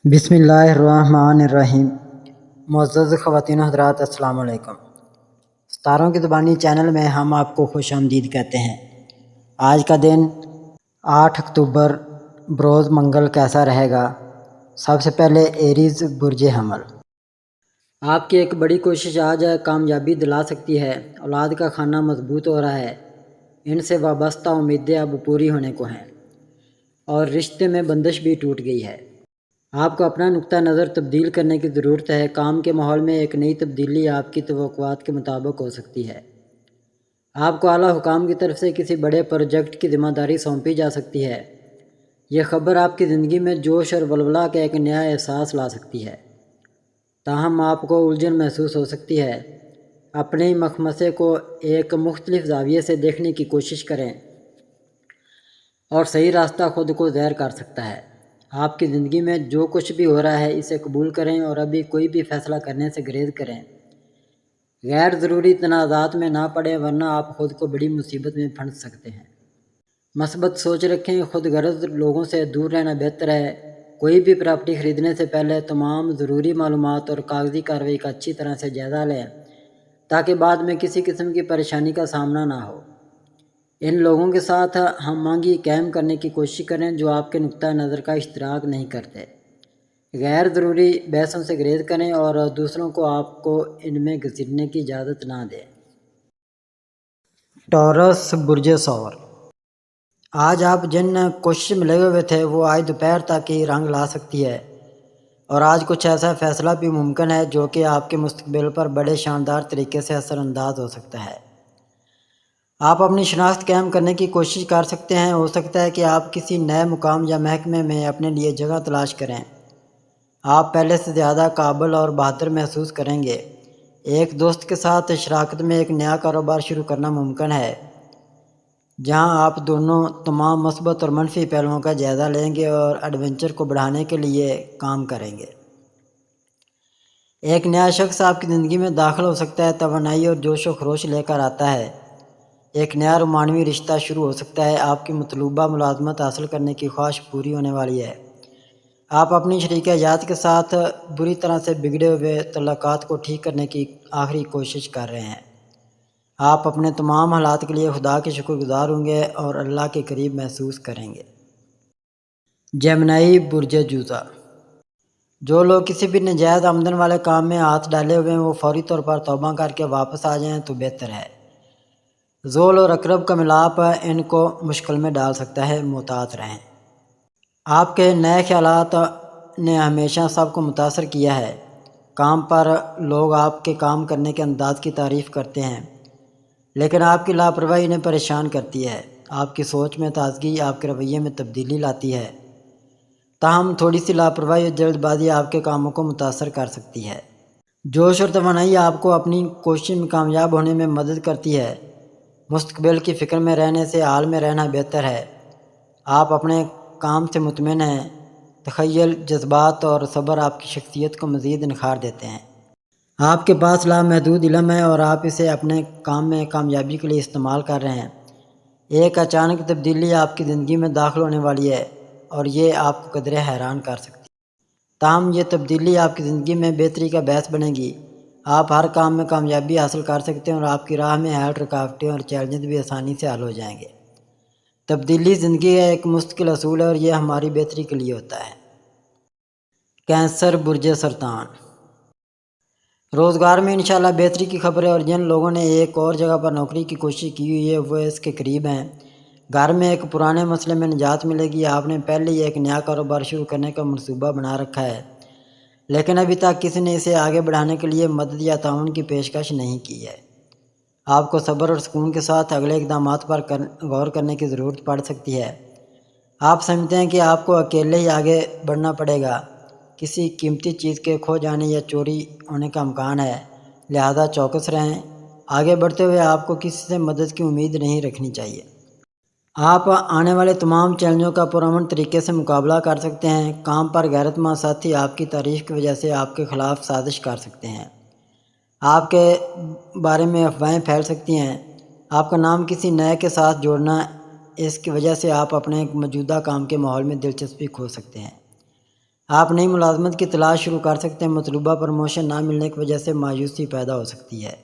بسم اللہ الرحمن الرحیم۔ معزز خواتین و حضرات، السلام علیکم۔ ستاروں کی زبانی چینل میں ہم آپ کو خوش آمدید کہتے ہیں۔ آج کا دن 8 اکتوبر بروز منگل کیسا رہے گا؟ سب سے پہلے ایریز برج حمل، آپ کی ایک بڑی کوشش آج کامیابی دلا سکتی ہے۔ اولاد کا خانہ مضبوط ہو رہا ہے، ان سے وابستہ امیدیں اب پوری ہونے کو ہیں اور رشتے میں بندش بھی ٹوٹ گئی ہے۔ آپ کو اپنا نقطہ نظر تبدیل کرنے کی ضرورت ہے۔ کام کے ماحول میں ایک نئی تبدیلی آپ کی توقعات کے مطابق ہو سکتی ہے۔ آپ کو اعلیٰ حکام کی طرف سے کسی بڑے پروجیکٹ کی ذمہ داری سونپی جا سکتی ہے۔ یہ خبر آپ کی زندگی میں جوش اور ولولہ کا ایک نیا احساس لا سکتی ہے، تاہم آپ کو الجھن محسوس ہو سکتی ہے۔ اپنے ہی مخمصے کو ایک مختلف زاویے سے دیکھنے کی کوشش کریں اور صحیح راستہ خود کو ظاہر کر سکتا ہے۔ آپ کی زندگی میں جو کچھ بھی ہو رہا ہے اسے قبول کریں اور ابھی کوئی بھی فیصلہ کرنے سے گریز کریں۔ غیر ضروری تنازعات میں نہ پڑیں ورنہ آپ خود کو بڑی مصیبت میں پھنس سکتے ہیں۔ مثبت سوچ رکھیں، خود غرض لوگوں سے دور رہنا بہتر ہے۔ کوئی بھی پراپرٹی خریدنے سے پہلے تمام ضروری معلومات اور کاغذی کارروائی کا اچھی طرح سے جائزہ لیں تاکہ بعد میں کسی قسم کی پریشانی کا سامنا نہ ہو۔ ان لوگوں کے ساتھ ہم آہنگی قائم کرنے کی کوشش کریں جو آپ کے نقطہ نظر کا اشتراک نہیں کرتے۔ غیر ضروری بحثوں سے گریز کریں اور دوسروں کو آپ کو ان میں گھسیٹنے کی اجازت نہ دیں۔ ٹورس برج ثور، آج آپ جن کوشش میں لگے ہوئے تھے وہ آج دوپہر تک ہی رنگ لا سکتی ہے اور آج کچھ ایسا فیصلہ بھی ممکن ہے جو کہ آپ کے مستقبل پر بڑے شاندار طریقے سے اثر انداز ہو سکتا ہے۔ آپ اپنی شناخت قائم کرنے کی کوشش کر سکتے ہیں۔ ہو سکتا ہے کہ آپ کسی نئے مقام یا محکمے میں اپنے لیے جگہ تلاش کریں۔ آپ پہلے سے زیادہ قابل اور بہادر محسوس کریں گے۔ ایک دوست کے ساتھ شراکت میں ایک نیا کاروبار شروع کرنا ممکن ہے جہاں آپ دونوں تمام مثبت اور منفی پہلوؤں کا جائزہ لیں گے اور ایڈونچر کو بڑھانے کے لیے کام کریں گے۔ ایک نیا شخص آپ کی زندگی میں داخل ہو سکتا ہے، توانائی اور جوش و خروش لے کر آتا ہے۔ ایک نیا رومانوی رشتہ شروع ہو سکتا ہے۔ آپ کی مطلوبہ ملازمت حاصل کرنے کی خواہش پوری ہونے والی ہے۔ آپ اپنی شریک حیات کے ساتھ بری طرح سے بگڑے ہوئے تعلقات کو ٹھیک کرنے کی آخری کوشش کر رہے ہیں۔ آپ اپنے تمام حالات کے لیے خدا کے شکر گزار ہوں گے اور اللہ کے قریب محسوس کریں گے۔ جیمنائی برج جوزا، جو لوگ کسی بھی ناجائز آمدن والے کام میں ہاتھ ڈالے ہوئے ہیں وہ فوری طور پر توبہ کر کے واپس آ جائیں تو بہتر ہے۔ ذول اور عقرب کا ملاپ ان کو مشکل میں ڈال سکتا ہے، محتاط رہیں۔ آپ کے نئے خیالات نے ہمیشہ سب کو متاثر کیا ہے۔ کام پر لوگ آپ کے کام کرنے کے انداز کی تعریف کرتے ہیں لیکن آپ کی لاپرواہی انہیں پریشان کرتی ہے۔ آپ کی سوچ میں تازگی آپ کے رویے میں تبدیلی لاتی ہے، تاہم تھوڑی سی لاپرواہی اور جلد بازی آپ کے کاموں کو متاثر کر سکتی ہے۔ جوش اور توانائی آپ کو اپنی کوشش میں کامیاب ہونے میں مدد کرتی ہے۔ مستقبل کی فکر میں رہنے سے حال میں رہنا بہتر ہے۔ آپ اپنے کام سے مطمئن ہیں۔ تخیل، جذبات اور صبر آپ کی شخصیت کو مزید نکھار دیتے ہیں۔ آپ کے پاس لامحدود علم ہے اور آپ اسے اپنے کام میں کامیابی کے لیے استعمال کر رہے ہیں۔ ایک اچانک تبدیلی آپ کی زندگی میں داخل ہونے والی ہے اور یہ آپ کو قدرے حیران کر سکتی ہے، تاہم یہ تبدیلی آپ کی زندگی میں بہتری کا باعث بنے گی۔ آپ ہر کام میں کامیابی حاصل کر سکتے ہیں اور آپ کی راہ میں حائل رکاوٹیں اور چیلنجز بھی آسانی سے حل ہو جائیں گے۔ تبدیلی زندگی کا ایک مستقل اصول ہے اور یہ ہماری بہتری کے لیے ہوتا ہے۔ کینسر برج سرطان، روزگار میں انشاءاللہ بہتری کی خبر ہے اور جن لوگوں نے ایک اور جگہ پر نوکری کی کوشش کی ہوئی ہے وہ اس کے قریب ہیں۔ گھر میں ایک پرانے مسئلے میں نجات ملے گی۔ آپ نے پہلے ہی ایک نیا کاروبار شروع کرنے کا منصوبہ بنا رکھا ہے لیکن ابھی تک کسی نے اسے آگے بڑھانے کے لیے مدد یا تعاون کی پیشکش نہیں کی ہے۔ آپ کو صبر اور سکون کے ساتھ اگلے اقدامات پر غور کرنے کی ضرورت پڑ سکتی ہے۔ آپ سمجھتے ہیں کہ آپ کو اکیلے ہی آگے بڑھنا پڑے گا۔ کسی قیمتی چیز کے کھو جانے یا چوری ہونے کا امکان ہے، لہذا چوکس رہیں۔ آگے بڑھتے ہوئے آپ کو کسی سے مدد کی امید نہیں رکھنی چاہیے۔ آپ آنے والے تمام چیلنجوں کا پرامن طریقے سے مقابلہ کر سکتے ہیں۔ کام پر غیرت مند ساتھی آپ کی تعریف کی وجہ سے آپ کے خلاف سازش کر سکتے ہیں۔ آپ کے بارے میں افواہیں پھیل سکتی ہیں۔ آپ کا نام کسی نئے کے ساتھ جوڑنا، اس کی وجہ سے آپ اپنے موجودہ کام کے ماحول میں دلچسپی کھو سکتے ہیں۔ آپ نئی ملازمت کی تلاش شروع کر سکتے ہیں۔ مطلوبہ پروموشن نہ ملنے کی وجہ سے مایوسی پیدا ہو سکتی ہے۔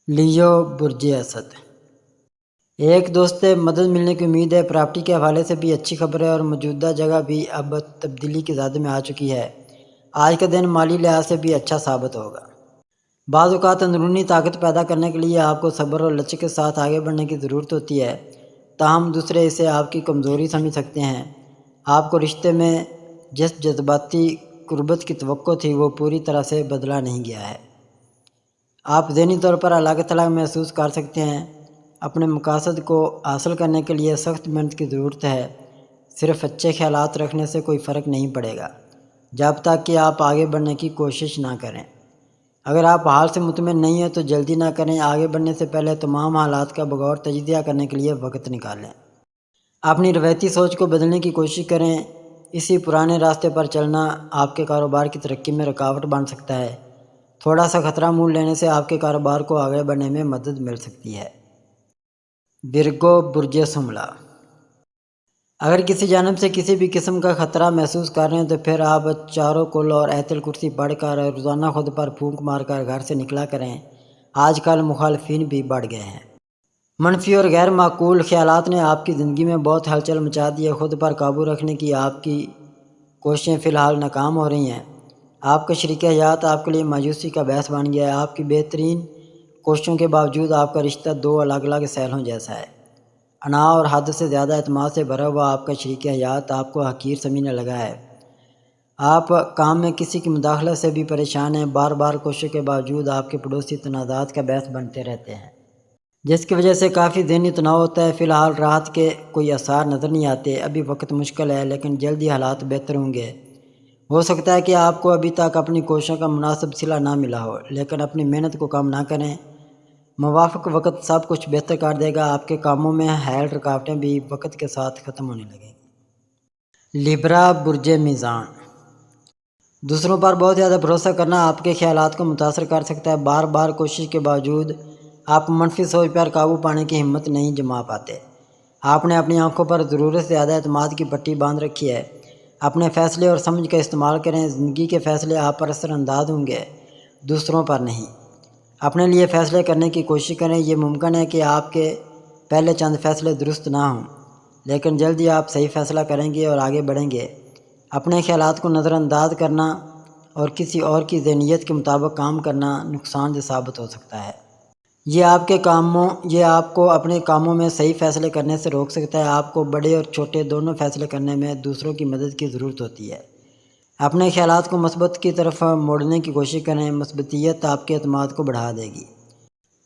لیو برج اسد، ایک دوست سے مدد ملنے کی امید ہے۔ پراپرٹی کے حوالے سے بھی اچھی خبر ہے اور موجودہ جگہ بھی اب تبدیلی کی زد میں آ چکی ہے۔ آج کا دن مالی لحاظ سے بھی اچھا ثابت ہوگا۔ بعض اوقات اندرونی طاقت پیدا کرنے کے لیے آپ کو صبر اور لچک کے ساتھ آگے بڑھنے کی ضرورت ہوتی ہے، تاہم دوسرے اسے آپ کی کمزوری سمجھ سکتے ہیں۔ آپ کو رشتے میں جس جذباتی قربت کی توقع تھی وہ پوری طرح سے بدلا نہیں گیا ہے۔ آپ ذہنی طور پر الگ تھلگ محسوس کر سکتے ہیں۔ اپنے مقاصد کو حاصل کرنے کے لیے سخت محنت کی ضرورت ہے۔ صرف اچھے خیالات رکھنے سے کوئی فرق نہیں پڑے گا جب تک کہ آپ آگے بڑھنے کی کوشش نہ کریں۔ اگر آپ حال سے مطمئن نہیں ہیں تو جلدی نہ کریں۔ آگے بڑھنے سے پہلے تمام حالات کا بغور تجزیہ کرنے کے لیے وقت نکالیں۔ اپنی روایتی سوچ کو بدلنے کی کوشش کریں۔ اسی پرانے راستے پر چلنا آپ کے کاروبار کی ترقی میں رکاوٹ بن سکتا ہے۔ تھوڑا سا خطرہ مول لینے سے آپ کے کاروبار کو آگے بڑھنے میں مدد مل سکتی ہے۔ ورگو برج شملہ، اگر کسی جانب سے کسی بھی قسم کا خطرہ محسوس کر رہے ہیں تو پھر آپ چاروں کل اور ایت الکرسی پڑھ کر اور روزانہ خود پر پھونک مار کر گھر سے نکلا کریں۔ آج کل مخالفین بھی بڑھ گئے ہیں۔ منفی اور غیر معقول خیالات نے آپ کی زندگی میں بہت ہلچل مچا دی ہے۔ خود پر قابو رکھنے کی آپ کی کوششیں فی الحال ناکام ہو رہی ہیں۔ آپ کا شریک حیات آپ کے لیے مایوسی کا باعث بن گیا ہے۔ آپ کی بہترین کوششوں کے باوجود آپ کا رشتہ دو الگ الگ سیلوں جیسا ہے۔ انا اور حد سے زیادہ اعتماد سے بھرا ہوا آپ کا شریک حیات آپ کو حقیر سمجھنے لگا ہے۔ آپ کام میں کسی کی مداخلت سے بھی پریشان ہیں۔ بار بار کوششوں کے باوجود آپ کے پڑوسی تنازعات کا باعث بنتے رہتے ہیں، جس کی وجہ سے کافی ذہنی تناؤ ہوتا ہے۔ فی الحال راحت کے کوئی آثار نظر نہیں آتے۔ ابھی وقت مشکل ہے لیکن جلد ہی حالات بہتر ہوں گے۔ ہو سکتا ہے کہ آپ کو ابھی تک اپنی کوششوں کا مناسب صلہ نہ ملا ہو، لیکن اپنی محنت کو کم نہ کریں۔ موافق وقت سب کچھ بہتر کر دے گا۔ آپ کے کاموں میں حائل رکاوٹیں بھی وقت کے ساتھ ختم ہونے لگیں گی۔ لیبرا برج میزان، دوسروں پر بہت زیادہ بھروسہ کرنا آپ کے خیالات کو متاثر کر سکتا ہے۔ بار بار کوشش کے باوجود آپ منفی سوچ پر قابو پانے کی ہمت نہیں جما پاتے۔ آپ نے اپنی آنکھوں پر ضرورت سے زیادہ اعتماد کی پٹی باندھ رکھی ہے۔ اپنے فیصلے اور سمجھ کا استعمال کریں۔ زندگی کے فیصلے آپ پر اثر انداز ہوں گے، دوسروں پر نہیں۔ اپنے لیے فیصلے کرنے کی کوشش کریں۔ یہ ممکن ہے کہ آپ کے پہلے چند فیصلے درست نہ ہوں، لیکن جلد ہی آپ صحیح فیصلہ کریں گے اور آگے بڑھیں گے۔ اپنے خیالات کو نظر انداز کرنا اور کسی اور کی ذہنیت کے مطابق کام کرنا نقصان دہ ثابت ہو سکتا ہے۔ یہ آپ کو اپنے کاموں میں صحیح فیصلے کرنے سے روک سکتا ہے۔ آپ کو بڑے اور چھوٹے دونوں فیصلے کرنے میں دوسروں کی مدد کی ضرورت ہوتی ہے۔ اپنے خیالات کو مثبت کی طرف موڑنے کی کوشش کریں۔ مثبتیت آپ کے اعتماد کو بڑھا دے گی۔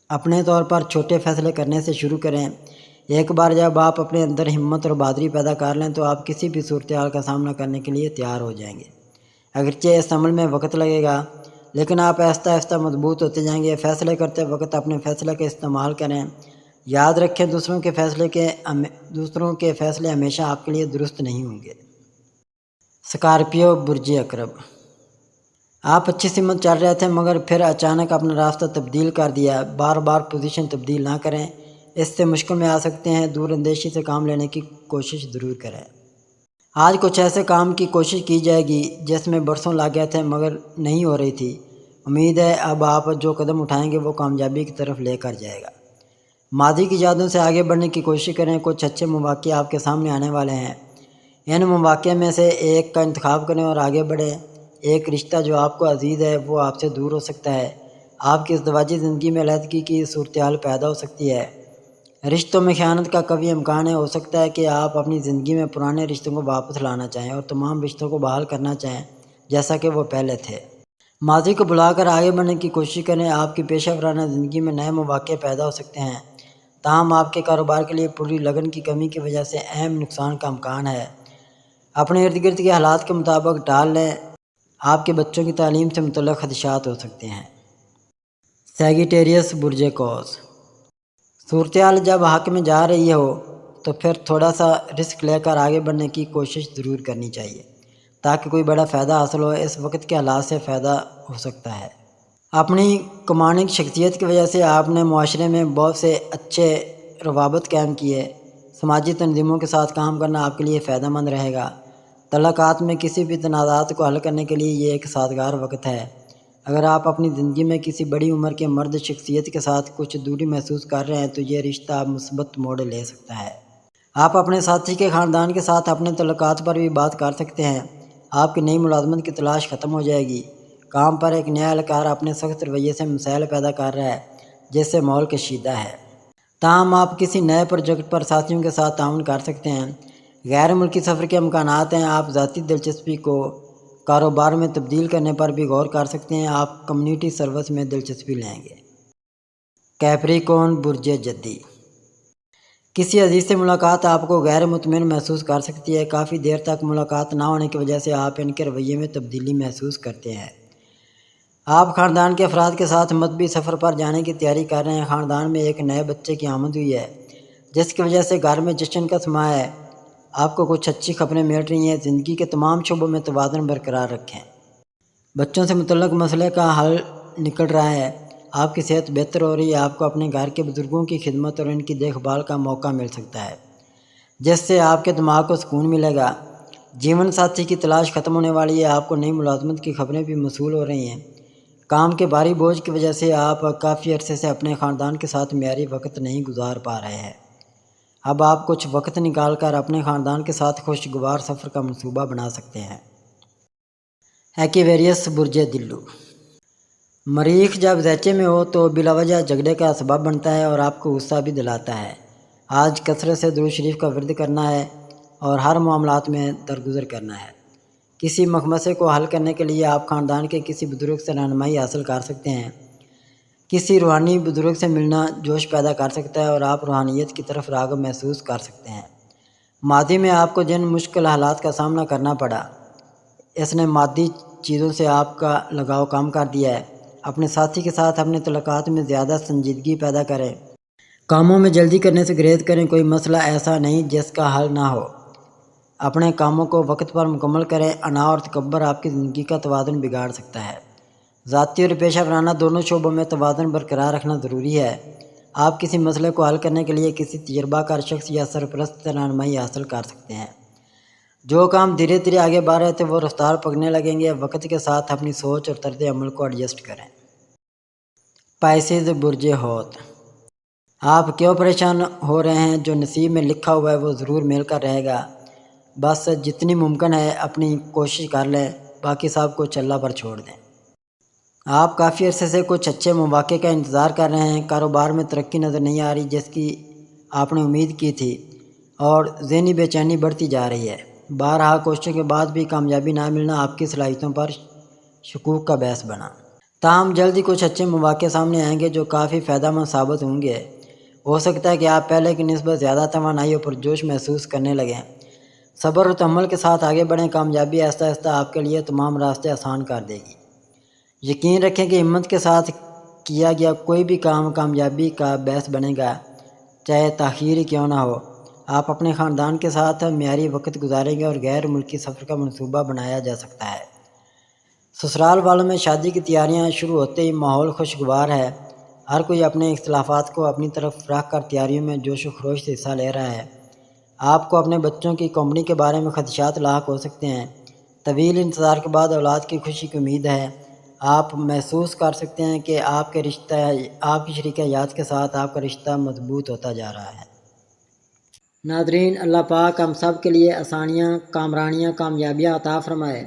اپنے طور پر چھوٹے فیصلے کرنے سے شروع کریں۔ ایک بار جب آپ اپنے اندر ہمت اور بہادری پیدا کر لیں تو آپ کسی بھی صورتحال کا سامنا کرنے کے لیے تیار ہو جائیں گے۔ اگرچہ اس عمل میں وقت لگے گا، لیکن آپ آہستہ آہستہ مضبوط ہوتے جائیں گے۔ فیصلے کرتے وقت اپنے فیصلے کا استعمال کریں۔ یاد رکھیں دوسروں کے فیصلے ہمیشہ آپ کے لیے درست نہیں ہوں گے۔ اسکارپیو برج عقرب، آپ اچھی سمت چل رہے تھے مگر پھر اچانک اپنا راستہ تبدیل کر دیا۔ بار بار پوزیشن تبدیل نہ کریں، اس سے مشکل میں آ سکتے ہیں۔ دور اندیشی سے کام لینے کی کوشش ضرور کریں۔ آج کچھ ایسے کام کی کوشش کی جائے گی جس میں برسوں لگ گئے تھے مگر نہیں ہو رہی تھی۔ امید ہے اب آپ جو قدم اٹھائیں گے وہ کامیابی کی طرف لے کر جائے گا۔ ماضی کی یادوں سے آگے بڑھنے کی کوشش کریں۔ کچھ اچھے مواقع آپ کے سامنے آنے والے ہیں۔ ان مواقع میں سے ایک کا انتخاب کریں اور آگے بڑھیں۔ ایک رشتہ جو آپ کو عزیز ہے وہ آپ سے دور ہو سکتا ہے۔ آپ کی ازدواجی زندگی میں علیحدگی کی صورتحال پیدا ہو سکتی ہے۔ رشتوں میں خیانت کا قوی امکان ہے۔ ہو سکتا ہے کہ آپ اپنی زندگی میں پرانے رشتوں کو واپس لانا چاہیں اور تمام رشتوں کو بحال کرنا چاہیں جیسا کہ وہ پہلے تھے۔ ماضی کو بھلا کر آگے بڑھنے کی کوشش کریں۔ آپ کی پیشہ ورانہ زندگی میں نئے مواقع پیدا ہو سکتے ہیں، تاہم آپ کے کاروبار کے لیے پوری لگن کی کمی کی وجہ سے اہم نقصان کا امکان ہے۔ اپنے ارد گرد کے حالات کے مطابق ڈال لیں۔ آپ کے بچوں کی تعلیم سے متعلق خدشات ہو سکتے ہیں۔ سیگیٹیریس برج قوس، صورتحال جب حق میں جا رہی ہو تو پھر تھوڑا سا رسک لے کر آگے بڑھنے کی کوشش ضرور کرنی چاہیے تاکہ کوئی بڑا فائدہ حاصل ہو۔ اس وقت کے حالات سے فائدہ ہو سکتا ہے۔ اپنی کمانڈنگ شخصیت کی وجہ سے آپ نے معاشرے میں بہت سے اچھے روابط قائم کیے۔ سماجی تنظیموں کے ساتھ کام کرنا آپ کے لیے فائدہ مند رہے گا۔ تعلقات میں کسی بھی تنازعات کو حل کرنے کے لیے یہ ایک سازگار وقت ہے۔ اگر آپ اپنی زندگی میں کسی بڑی عمر کے مرد شخصیت کے ساتھ کچھ دوری محسوس کر رہے ہیں تو یہ رشتہ مثبت موڑ لے سکتا ہے۔ آپ اپنے ساتھی کے خاندان کے ساتھ اپنے تعلقات پر بھی بات کر سکتے ہیں۔ آپ کی نئی ملازمت کی تلاش ختم ہو جائے گی۔ کام پر ایک نیا اہلکار اپنے سخت رویے سے مسائل پیدا کر رہا ہے جس سے ماحول کشیدہ ہے۔ تاہم آپ کسی نئے پروجیکٹ پر ساتھیوں کے ساتھ تعاون کر سکتے ہیں۔ غیر ملکی سفر کے امکانات ہیں۔ آپ ذاتی دلچسپی کو کاروبار میں تبدیل کرنے پر بھی غور کر سکتے ہیں۔ آپ کمیونٹی سروس میں دلچسپی لیں گے۔ کیپریکون برج جدی، کسی عزیز سے ملاقات آپ کو غیر مطمئن محسوس کر سکتی ہے۔ کافی دیر تک ملاقات نہ ہونے کی وجہ سے آپ ان کے رویے میں تبدیلی محسوس کرتے ہیں۔ آپ خاندان کے افراد کے ساتھ مذہبی سفر پر جانے کی تیاری کر رہے ہیں۔ خاندان میں ایک نئے بچے کی آمد ہوئی ہے جس کی وجہ سے گھر میں جشن کا سماں ہے۔ آپ کو کچھ اچھی خبریں مل رہی ہیں۔ زندگی کے تمام شعبوں میں توازن برقرار رکھیں۔ بچوں سے متعلق مسئلے کا حل نکل رہا ہے۔ آپ کی صحت بہتر ہو رہی ہے۔ آپ کو اپنے گھر کے بزرگوں کی خدمت اور ان کی دیکھ بھال کا موقع مل سکتا ہے جس سے آپ کے دماغ کو سکون ملے گا۔ جیون ساتھی کی تلاش ختم ہونے والی ہے۔ آپ کو نئی ملازمت کی خبریں بھی موصول ہو رہی ہیں۔ کام کے بھاری بوجھ کی وجہ سے آپ کافی عرصے سے اپنے خاندان کے ساتھ معیاری وقت نہیں گزار پا رہے ہیں۔ اب آپ کچھ وقت نکال کر اپنے خاندان کے ساتھ خوشگوار سفر کا منصوبہ بنا سکتے ہیں۔ ایکویریس برج دلو، مریخ جب زیچے میں ہو تو بلا وجہ جھگڑے کا سبب بنتا ہے اور آپ کو غصہ بھی دلاتا ہے۔ آج کثرت سے درود شریف کا ورد کرنا ہے اور ہر معاملات میں درگزر کرنا ہے۔ کسی مخمسے کو حل کرنے کے لیے آپ خاندان کے کسی بزرگ سے رہنمائی حاصل کر سکتے ہیں۔ کسی روحانی بزرگ سے ملنا جوش پیدا کر سکتا ہے اور آپ روحانیت کی طرف راغب محسوس کر سکتے ہیں۔ ماضی میں آپ کو جن مشکل حالات کا سامنا کرنا پڑا اس نے مادی چیزوں سے آپ کا لگاؤ کم کر دیا ہے۔ اپنے ساتھی کے ساتھ اپنے تعلقات میں زیادہ سنجیدگی پیدا کریں۔ کاموں میں جلدی کرنے سے گریز کریں۔ کوئی مسئلہ ایسا نہیں جس کا حل نہ ہو۔ اپنے کاموں کو وقت پر مکمل کریں۔ انا اور تکبر آپ کی زندگی کا توازن بگاڑ سکتا ہے۔ ذاتی اور پیشہ ورانہ دونوں شعبوں میں توازن برقرار رکھنا ضروری ہے۔ آپ کسی مسئلے کو حل کرنے کے لیے کسی تجربہ کار شخص یا سرپرست سے رہنمائی حاصل کر سکتے ہیں۔ جو کام دھیرے دھیرے آگے بڑھ رہے تھے وہ رفتار پکڑنے لگیں گے۔ وقت کے ساتھ اپنی سوچ اور طرز عمل کو ایڈجسٹ کریں۔ پائسیز برج حوت، آپ کیوں پریشان ہو رہے ہیں؟ جو نصیب میں لکھا ہوا ہے وہ ضرور مل کر رہے گا۔ بس جتنی ممکن ہے اپنی کوشش کر لیں، باقی سب کچھ اللہ پر چھوڑ دیں۔ آپ کافی عرصے سے کچھ اچھے مواقع کا انتظار کر رہے ہیں۔ کاروبار میں ترقی نظر نہیں آ رہی جس کی آپ نے امید کی تھی اور ذہنی بے چینی بڑھتی جا رہی ہے۔ بارہا کوششوں کے بعد بھی کامیابی نہ ملنا آپ کی صلاحیتوں پر شکوک کا باعث بنا۔ تاہم جلد ہی کچھ اچھے مواقع سامنے آئیں گے جو کافی فائدہ مند ثابت ہوں گے۔ ہو سکتا ہے کہ آپ پہلے کی نسبت زیادہ توانائی اور پرجوش محسوس کرنے لگیں۔ صبر و تحمل کے ساتھ آگے بڑھیں۔ کامیابی آہستہ آہستہ آپ کے لیے تمام راستے آسان کر دے گی۔ یقین رکھیں کہ ہمت کے ساتھ کیا گیا کوئی بھی کام کامیابی کا باعث بنے گا، چاہے تاخیر ہی کیوں نہ ہو۔ آپ اپنے خاندان کے ساتھ معیاری وقت گزاریں گے اور غیر ملکی سفر کا منصوبہ بنایا جا سکتا ہے۔ سسرال والوں میں شادی کی تیاریاں شروع ہوتے ہی ماحول خوشگوار ہے۔ ہر کوئی اپنے اختلافات کو اپنی طرف رکھ کر تیاریوں میں جوش و خروش سے حصہ لے رہا ہے۔ آپ کو اپنے بچوں کی کمپنی کے بارے میں خدشات لاحق ہو سکتے ہیں۔ طویل انتظار کے بعد اولاد کی خوشی کی امید ہے۔ آپ محسوس کر سکتے ہیں کہ آپ کی شریک حیات کے ساتھ آپ کا رشتہ مضبوط ہوتا جا رہا ہے۔ ناظرین، اللہ پاک ہم سب کے لیے آسانیاں، کامرانیاں، کامیابیاں عطا فرمائے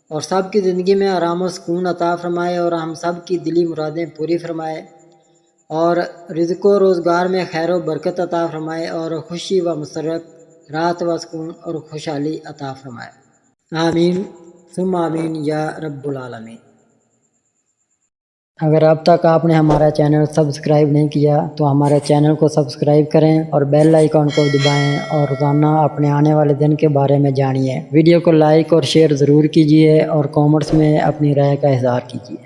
اور سب کی زندگی میں آرام و سکون عطا فرمائے اور ہم سب کی دلی مرادیں پوری فرمائے اور رزق و روزگار میں خیر و برکت عطا فرمائے اور خوشی و مسرت، راحت و سکون اور خوشحالی عطا فرمائے۔ آمین ثم آمین یا رب العالمین۔ اگر اب تک آپ نے ہمارا چینل سبسکرائب نہیں کیا تو ہمارے چینل کو سبسکرائب کریں اور بیل آئیکن کو دبائیں اور روزانہ اپنے آنے والے دن کے بارے میں جانیے۔ ویڈیو کو لائک اور شیئر ضرور کیجیے اور کامنٹس میں اپنی رائے کا اظہار کیجیے۔